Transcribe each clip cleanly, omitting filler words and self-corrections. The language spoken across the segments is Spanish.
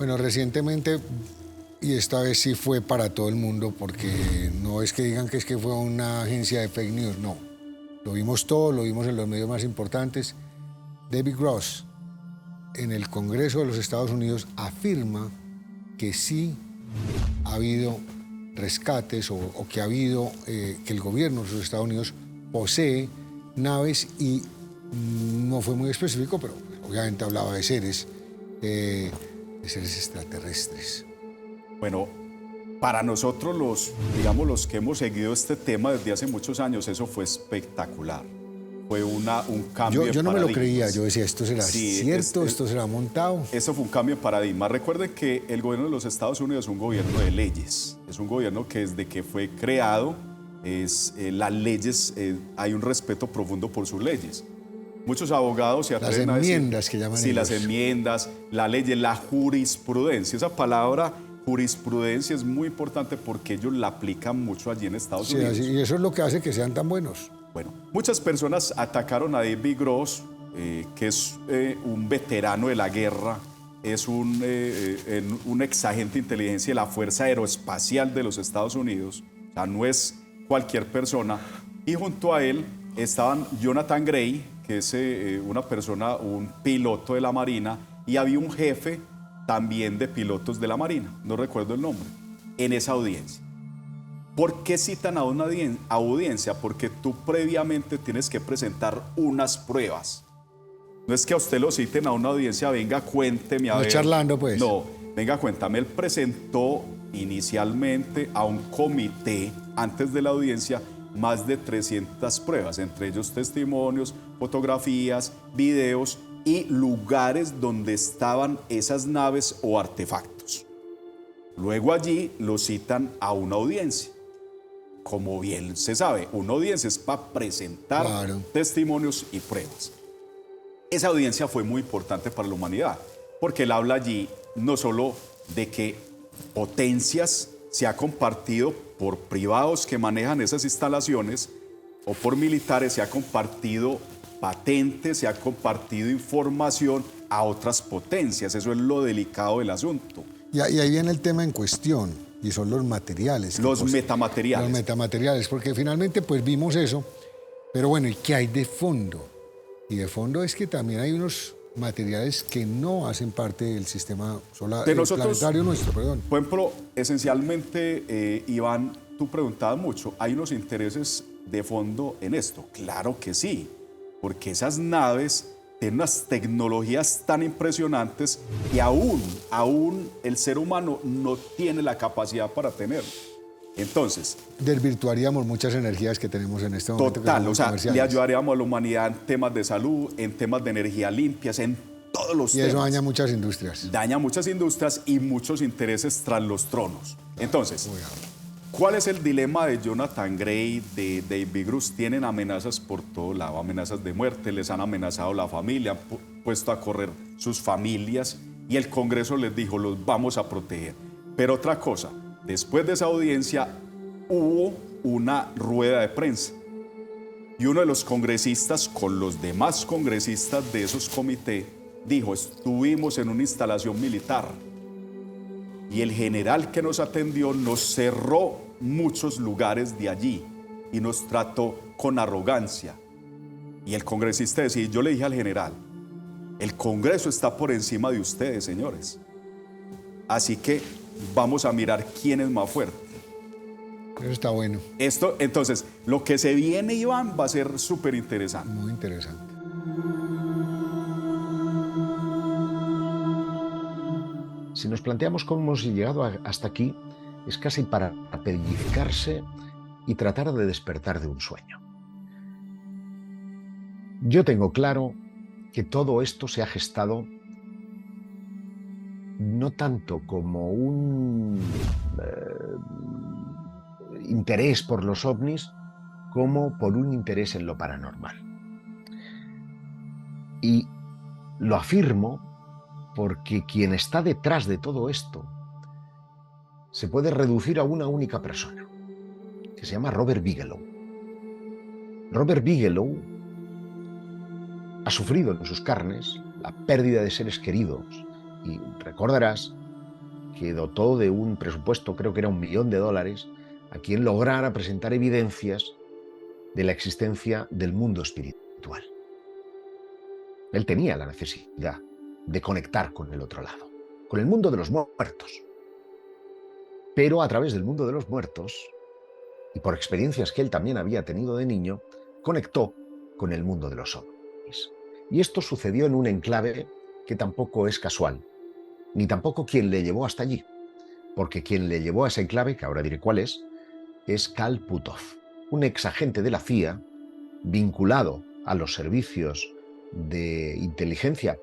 Bueno, recientemente, y esta vez sí fue para todo el mundo, porque no es que digan que es que fue una agencia de fake news, no. Lo vimos todo, lo vimos en los medios más importantes. David Gross, en el Congreso de los Estados Unidos, afirma que sí ha habido rescates o que ha habido, que el gobierno de los Estados Unidos posee naves y no fue muy específico, pero obviamente hablaba de seres extraterrestres. Bueno, para nosotros los que hemos seguido este tema desde hace muchos años, eso fue espectacular. Fue un cambio Yo no me de lo creía, paradigmas. yo decía, ¿esto será cierto? ¿Esto será montado? Eso fue un cambio de paradigma. Recuerden que el gobierno de los Estados Unidos es un gobierno de leyes. Es un gobierno que desde que fue creado, las leyes, hay un respeto profundo por sus leyes. Muchos abogados se atreven a decir... Las enmiendas que llaman Sí, ellos. las enmiendas, la ley, la jurisprudencia. Esa palabra jurisprudencia es muy importante porque ellos la aplican mucho allí en Estados Unidos. Y eso es lo que hace que sean tan buenos. Bueno, muchas personas atacaron a David Gross, que es un veterano de la guerra, es un exagente de inteligencia de la Fuerza Aeroespacial de los Estados Unidos, o sea, no es cualquier persona, y junto a él estaban Jonathan Gray, que es una persona, un piloto de la Marina, y había un jefe también de pilotos de la Marina, no recuerdo el nombre, en esa audiencia. ¿Por qué citan a una audiencia? Porque tú previamente tienes que presentar unas pruebas. No es que a usted lo citen a una audiencia, venga, cuénteme a ver. No charlando, pues. No, venga, cuéntame. Él presentó inicialmente a un comité, antes de la audiencia, más de 300 pruebas, entre ellos testimonios, fotografías, videos y lugares donde estaban esas naves o artefactos. Luego allí lo citan a una audiencia. Como bien se sabe, una audiencia es para presentar testimonios y pruebas. Esa audiencia fue muy importante para la humanidad, porque él habla allí no solo de que potencias se ha compartido por privados que manejan esas instalaciones o por militares, se ha compartido patentes, se ha compartido información a otras potencias. Eso es lo delicado del asunto. Y ahí viene el tema en cuestión, y son los materiales. Los metamateriales. Los metamateriales, porque finalmente pues vimos eso, pero bueno, ¿y qué hay de fondo? Y de fondo es que también hay unos materiales que no hacen parte del sistema solar, planetario nuestro, perdón. Por ejemplo, esencialmente, Iván, tú preguntabas mucho, ¿hay unos intereses de fondo en esto? Claro que sí, porque esas naves tienen unas tecnologías tan impresionantes que aún el ser humano no tiene la capacidad para tener. Entonces... desvirtuaríamos muchas energías que tenemos en este momento. Total, o sea, le ayudaríamos a la humanidad en temas de salud, en temas de energía limpias, en todos los temas. Y eso daña muchas industrias. Daña muchas industrias y muchos intereses tras los tronos. Entonces, ¿cuál es el dilema de Jonathan Gray, de David Gross? Tienen amenazas por todo lado, amenazas de muerte, les han amenazado la familia, han puesto a correr sus familias y el Congreso les dijo, los vamos a proteger. Pero otra cosa, después de esa audiencia hubo una rueda de prensa y uno de los congresistas con los demás congresistas de esos comités dijo, estuvimos en una instalación militar y el general que nos atendió nos cerró muchos lugares de allí y nos trató con arrogancia. Y el congresista decía, yo le dije al general, el Congreso está por encima de ustedes, señores. Así que vamos a mirar quién es más fuerte. Eso está bueno. Esto, entonces, lo que se viene, Iván, va a ser súper interesante. Muy interesante. Si nos planteamos cómo hemos llegado hasta aquí, es casi para pellizcarse y tratar de despertar de un sueño. Yo tengo claro que todo esto se ha gestado no tanto como un interés por los ovnis, como por un interés en lo paranormal. Y lo afirmo porque quien está detrás de todo esto se puede reducir a una única persona, que se llama Robert Bigelow. Robert Bigelow ha sufrido en sus carnes la pérdida de seres queridos y recordarás que dotó de un presupuesto, creo que era $1 millón, a quien lograra presentar evidencias de la existencia del mundo espiritual. Él tenía la necesidad de conectar con el otro lado, con el mundo de los muertos. Pero a través del mundo de los muertos, y por experiencias que él también había tenido de niño, conectó con el mundo de los ovnis. Y esto sucedió en un enclave que tampoco es casual, ni tampoco quien le llevó hasta allí, porque quien le llevó a ese enclave, que ahora diré cuál es Karl Puthoff, un ex agente de la CIA vinculado a los servicios de inteligencia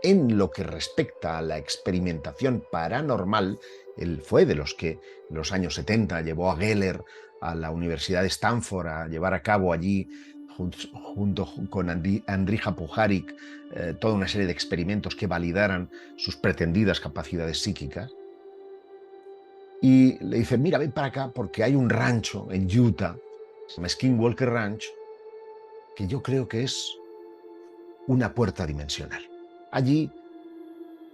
en lo que respecta a la experimentación paranormal. Él fue de los que en los años 70 llevó a Geller a la Universidad de Stanford a llevar a cabo allí, junto con Andrija Puharich, toda una serie de experimentos que validaran sus pretendidas capacidades psíquicas. Y le dice, mira, ven para acá porque hay un rancho en Utah, se llama Skinwalker Ranch, que yo creo que es una puerta dimensional. Allí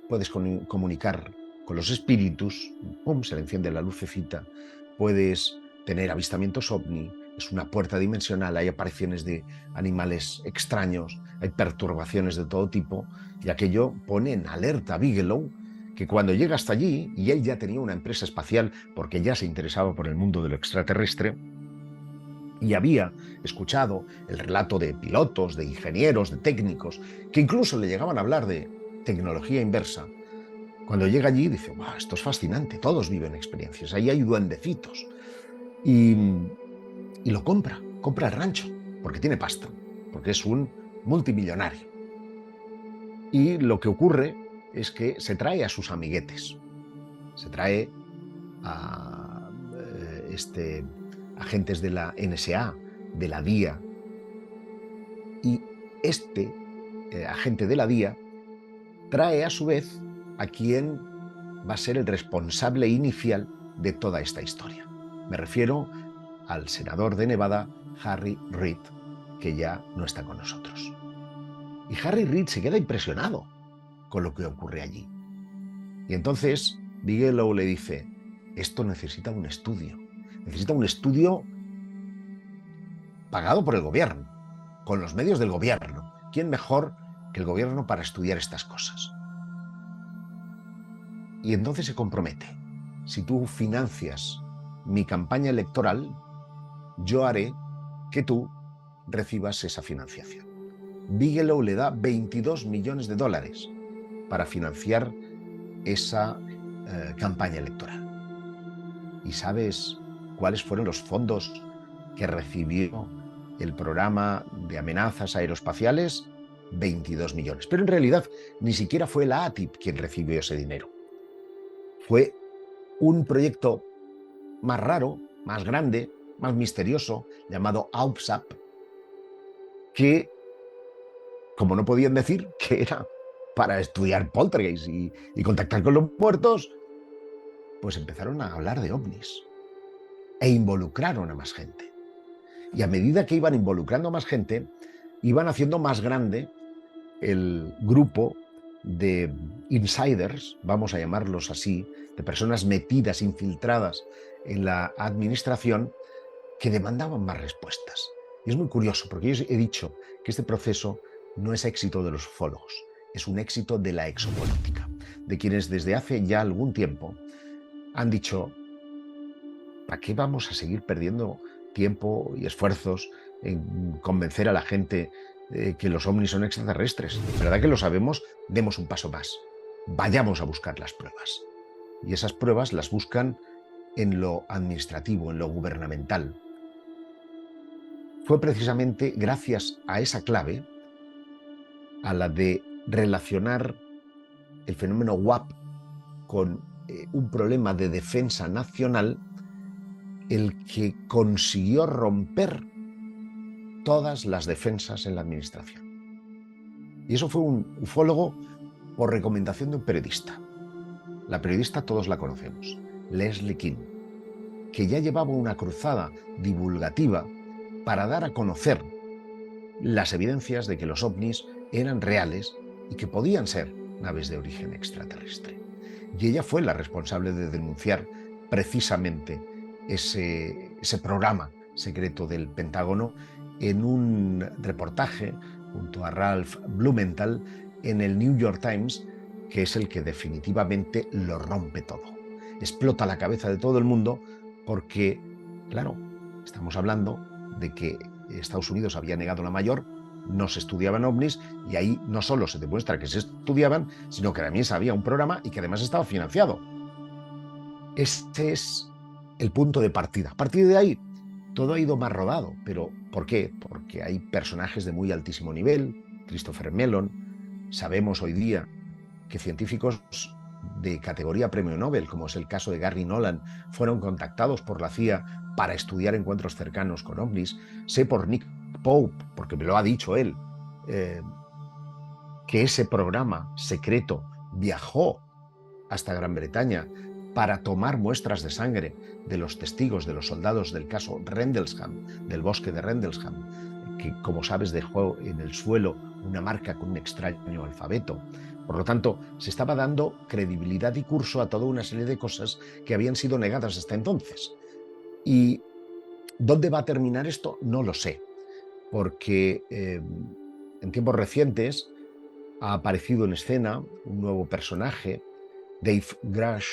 puedes comunicar con los espíritus, ¡pum!, se le enciende la lucecita, puedes tener avistamientos ovni, es una puerta dimensional, hay apariciones de animales extraños, hay perturbaciones de todo tipo, y aquello pone en alerta a Bigelow, que cuando llega hasta allí, y él ya tenía una empresa espacial porque ya se interesaba por el mundo de lo extraterrestre, y había escuchado el relato de pilotos, de ingenieros, de técnicos, que incluso le llegaban a hablar de tecnología inversa. Cuando llega allí dice, wow, esto es fascinante, todos viven experiencias, ahí hay duendecitos. Y lo compra el rancho, porque tiene pasta, porque es un multimillonario. Y lo que ocurre es que se trae a sus amiguetes, se trae a agentes de la NSA, de la DIA, y este agente de la DIA trae a su vez a quien va a ser el responsable inicial de toda esta historia. Me refiero al senador de Nevada, Harry Reid, que ya no está con nosotros. Y Harry Reid se queda impresionado con lo que ocurre allí. Y entonces Bigelow le dice, esto necesita un estudio pagado por el gobierno, con los medios del gobierno. ¿Quién mejor que el gobierno para estudiar estas cosas? Y entonces se compromete, si tú financias mi campaña electoral, yo haré que tú recibas esa financiación. Bigelow le da $22 millones para financiar esa campaña electoral. ¿Y sabes cuáles fueron los fondos que recibió el programa de amenazas aeroespaciales? 22 millones. Pero en realidad ni siquiera fue la ATIP quien recibió ese dinero. Fue un proyecto más raro, más grande, más misterioso, llamado AUPSAP, que, como no podían decir que era para estudiar poltergeist y contactar con los muertos, pues empezaron a hablar de ovnis e involucraron a más gente. Y a medida que iban involucrando a más gente, iban haciendo más grande el grupo de insiders, vamos a llamarlos así, de personas metidas, infiltradas en la administración, que demandaban más respuestas. Y es muy curioso, porque yo he dicho que este proceso no es éxito de los ufólogos, es un éxito de la exopolítica, de quienes desde hace ya algún tiempo han dicho, ¿para qué vamos a seguir perdiendo tiempo y esfuerzos en convencer a la gente que los ovnis son extraterrestres? ¿Verdad que lo sabemos? Demos un paso más. Vayamos a buscar las pruebas. Y esas pruebas las buscan en lo administrativo, en lo gubernamental. Fue precisamente gracias a esa clave, a la de relacionar el fenómeno WAP con un problema de defensa nacional, el que consiguió romper todas las defensas en la administración. Y eso fue un ufólogo por recomendación de un periodista. La periodista todos la conocemos, Leslie King, que ya llevaba una cruzada divulgativa para dar a conocer las evidencias de que los ovnis eran reales y que podían ser naves de origen extraterrestre. Y ella fue la responsable de denunciar precisamente ese programa secreto del Pentágono en un reportaje junto a Ralph Blumenthal en el New York Times, que es el que definitivamente lo rompe todo. Explota la cabeza de todo el mundo porque, claro, estamos hablando de que Estados Unidos había negado la mayor, no se estudiaban ovnis, y ahí no solo se demuestra que se estudiaban, sino que también había un programa y que además estaba financiado. Este es el punto de partida. A partir de ahí, todo ha ido más rodado. ¿Pero por qué? Porque hay personajes de muy altísimo nivel, Christopher Mellon. Sabemos hoy día que científicos de categoría premio Nobel, como es el caso de Gary Nolan, fueron contactados por la CIA para estudiar encuentros cercanos con ovnis. Sé por Nick Pope, porque me lo ha dicho él, que ese programa secreto viajó hasta Gran Bretaña para tomar muestras de sangre de los testigos, de los soldados del caso Rendlesham, del bosque de Rendlesham, que, como sabes, dejó en el suelo una marca con un extraño alfabeto. Por lo tanto, se estaba dando credibilidad y curso a toda una serie de cosas que habían sido negadas hasta entonces. ¿Y dónde va a terminar esto? No lo sé, porque en tiempos recientes ha aparecido en escena un nuevo personaje, Dave Grush,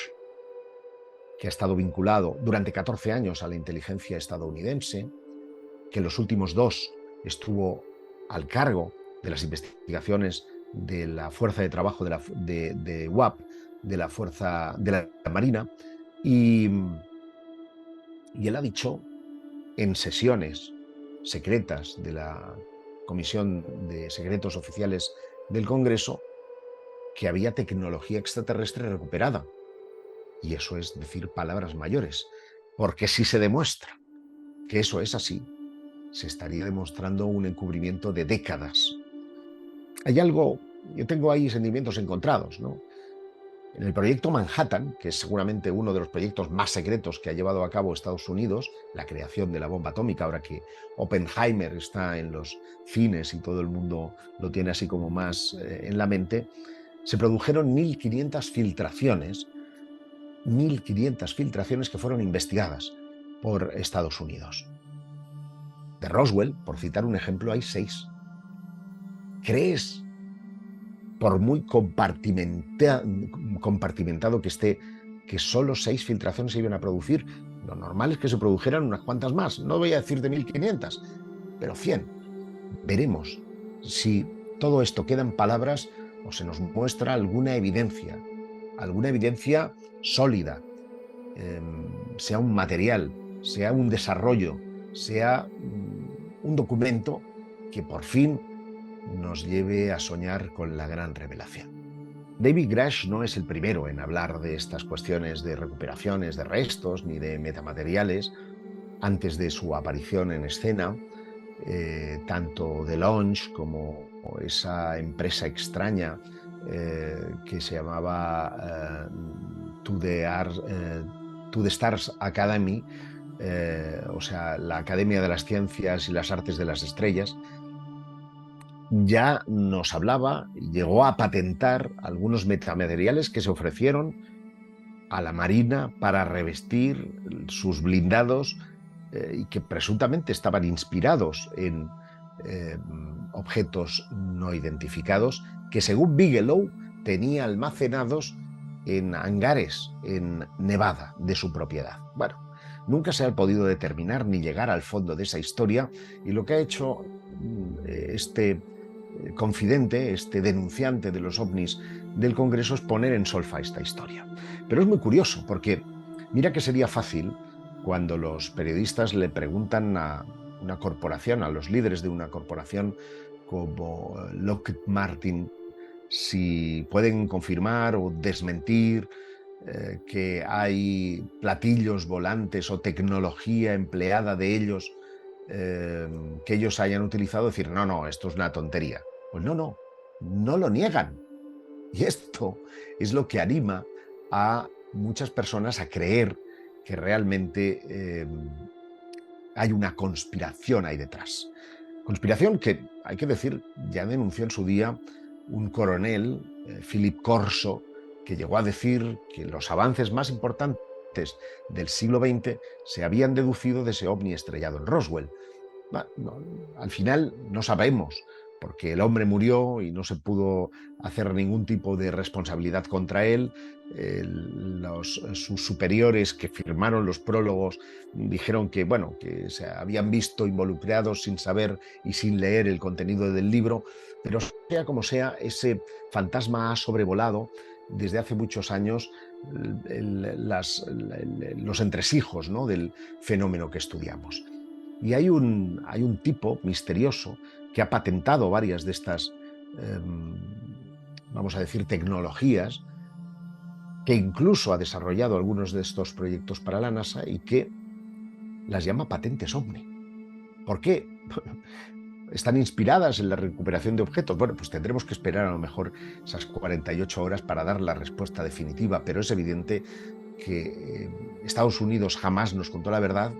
que ha estado vinculado durante 14 años a la inteligencia estadounidense, que en los últimos 2 estuvo al cargo de las investigaciones de la Fuerza de Trabajo de UAP, de la Fuerza de la Marina, y él ha dicho en sesiones secretas de la Comisión de Secretos Oficiales del Congreso que había tecnología extraterrestre recuperada. Y eso es decir palabras mayores, porque si se demuestra que eso es así, se estaría demostrando un encubrimiento de décadas. Hay algo, yo tengo ahí sentimientos encontrados, ¿no? En el proyecto Manhattan, que es seguramente uno de los proyectos más secretos que ha llevado a cabo Estados Unidos, la creación de la bomba atómica, ahora que Oppenheimer está en los cines y todo el mundo lo tiene así como más en la mente, se produjeron 1.500 filtraciones, 1.500 filtraciones que fueron investigadas por Estados Unidos. De Roswell, por citar un ejemplo, hay 6. ¿Crees, por muy compartimentado que esté, que solo 6 filtraciones se iban a producir? Lo normal es que se produjeran unas cuantas más. No voy a decir de 1.500, pero 100. Veremos si todo esto queda en palabras o se nos muestra alguna evidencia sólida, sea un material, sea un desarrollo, sea un documento que por fin nos lleve a soñar con la gran revelación. David Grush no es el primero en hablar de estas cuestiones de recuperaciones de restos ni de metamateriales. Antes de su aparición en escena, tanto The Launch como esa empresa extraña que se llamaba To the Stars Academy, o sea, la Academia de las Ciencias y las Artes de las Estrellas, ya nos hablaba, llegó a patentar algunos metamateriales que se ofrecieron a la Marina para revestir sus blindados y que presuntamente estaban inspirados en objetos no identificados que, según Bigelow, tenía almacenados en hangares en Nevada de su propiedad. Bueno, nunca se ha podido determinar ni llegar al fondo de esa historia, y lo que ha hecho este confidente, este denunciante de los ovnis del Congreso, es poner en solfa esta historia. Pero es muy curioso porque mira que sería fácil cuando los periodistas le preguntan a una corporación, a los líderes de una corporación como Lockheed Martin, si pueden confirmar o desmentir que hay platillos volantes o tecnología empleada de ellos que ellos hayan utilizado, decir, no, esto es una tontería. Pues no lo niegan. Y esto es lo que anima a muchas personas a creer que realmente hay una conspiración ahí detrás. Conspiración que, hay que decir, ya denunció en su día un coronel, Philip Corso, que llegó a decir que los avances más importantes del siglo XX se habían deducido de ese ovni estrellado en Roswell. Al final no sabemos, porque el hombre murió y no se pudo hacer ningún tipo de responsabilidad contra él. Sus superiores que firmaron los prólogos dijeron que, bueno, que se habían visto involucrados sin saber y sin leer el contenido del libro, pero sea como sea, ese fantasma ha sobrevolado desde hace muchos años los entresijos, ¿no?, del fenómeno que estudiamos. Y hay un tipo misterioso que ha patentado varias de estas, vamos a decir, tecnologías, que incluso ha desarrollado algunos de estos proyectos para la NASA y que las llama patentes OVNI. ¿Por qué? ¿Están inspiradas en la recuperación de objetos? Bueno, pues tendremos que esperar a lo mejor esas 48 horas para dar la respuesta definitiva, pero es evidente que Estados Unidos jamás nos contó la verdad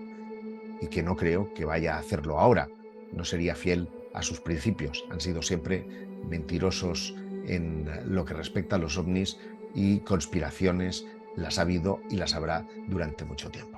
y que no creo que vaya a hacerlo ahora. No sería fiel a sus principios. Han sido siempre mentirosos en lo que respecta a los ovnis, y conspiraciones las ha habido y las habrá durante mucho tiempo.